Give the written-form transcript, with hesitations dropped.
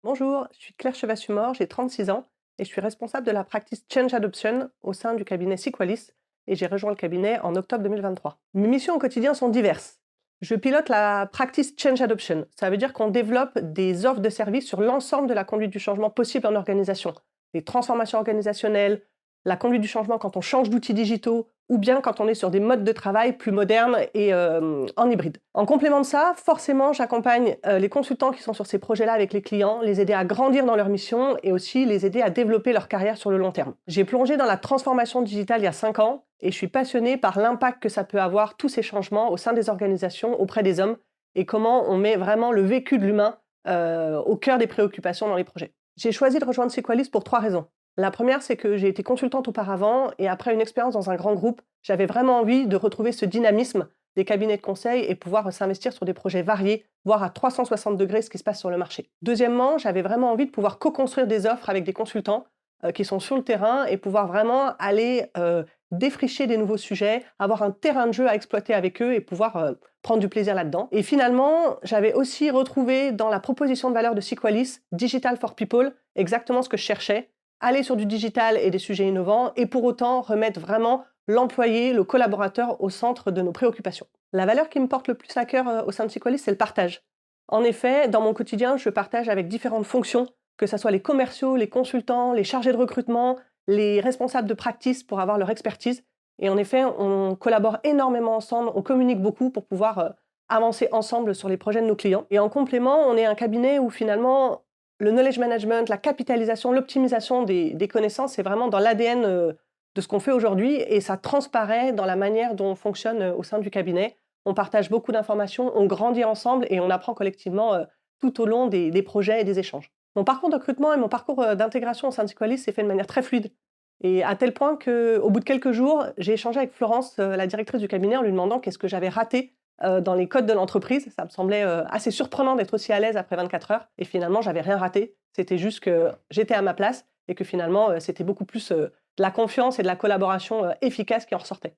Bonjour, je suis Claire Chevassus-Mort, j'ai 36 ans et je suis responsable de la practice Change Adoption au sein du cabinet Sequalis et j'ai rejoint le cabinet en octobre 2023. Mes missions au quotidien sont diverses. Je pilote la practice Change Adoption. Ça veut dire qu'on développe des offres de services sur l'ensemble de la conduite du changement possible en organisation. Les transformations organisationnelles, la conduite du changement quand on change d'outils digitaux ou bien quand on est sur des modes de travail plus modernes et en hybride. En complément de ça, forcément, j'accompagne les consultants qui sont sur ces projets-là avec les clients, les aider à grandir dans leur mission et aussi les aider à développer leur carrière sur le long terme. J'ai plongé dans la transformation digitale il y a 5 ans et je suis passionnée par l'impact que ça peut avoir, tous ces changements au sein des organisations, auprès des hommes, et comment on met vraiment le vécu de l'humain au cœur des préoccupations dans les projets. J'ai choisi de rejoindre Sequalis pour 3 raisons. La première, c'est que j'ai été consultante auparavant et après une expérience dans un grand groupe, j'avais vraiment envie de retrouver ce dynamisme des cabinets de conseil et pouvoir s'investir sur des projets variés, voire à 360 degrés ce qui se passe sur le marché. Deuxièmement, j'avais vraiment envie de pouvoir co-construire des offres avec des consultants qui sont sur le terrain et pouvoir vraiment aller défricher des nouveaux sujets, avoir un terrain de jeu à exploiter avec eux et pouvoir prendre du plaisir là-dedans. Et finalement, j'avais aussi retrouvé dans la proposition de valeur de Sequalis, Digital for People, exactement ce que je cherchais, aller sur du digital et des sujets innovants et pour autant remettre vraiment l'employé, le collaborateur au centre de nos préoccupations. La valeur qui me porte le plus à cœur au sein de Sequalis, c'est le partage. En effet, dans mon quotidien, je partage avec différentes fonctions, que ce soit les commerciaux, les consultants, les chargés de recrutement, les responsables de practice pour avoir leur expertise. Et en effet, on collabore énormément ensemble, on communique beaucoup pour pouvoir avancer ensemble sur les projets de nos clients. Et en complément, on est un cabinet où finalement, le knowledge management, la capitalisation, l'optimisation des connaissances, c'est vraiment dans l'ADN de ce qu'on fait aujourd'hui et ça transparaît dans la manière dont on fonctionne au sein du cabinet. On partage beaucoup d'informations, on grandit ensemble et on apprend collectivement tout au long des projets et des échanges. Mon parcours de recrutement et mon parcours d'intégration au sein de Sequalis s'est fait de manière très fluide. Et à tel point qu'au bout de quelques jours, j'ai échangé avec Florence, la directrice du cabinet, en lui demandant qu'est-ce que j'avais raté dans les codes de l'entreprise. Ça me semblait assez surprenant d'être aussi à l'aise après 24 heures. Et finalement, j'avais rien raté. C'était juste que j'étais à ma place et que finalement, c'était beaucoup plus de la confiance et de la collaboration efficace qui en ressortait.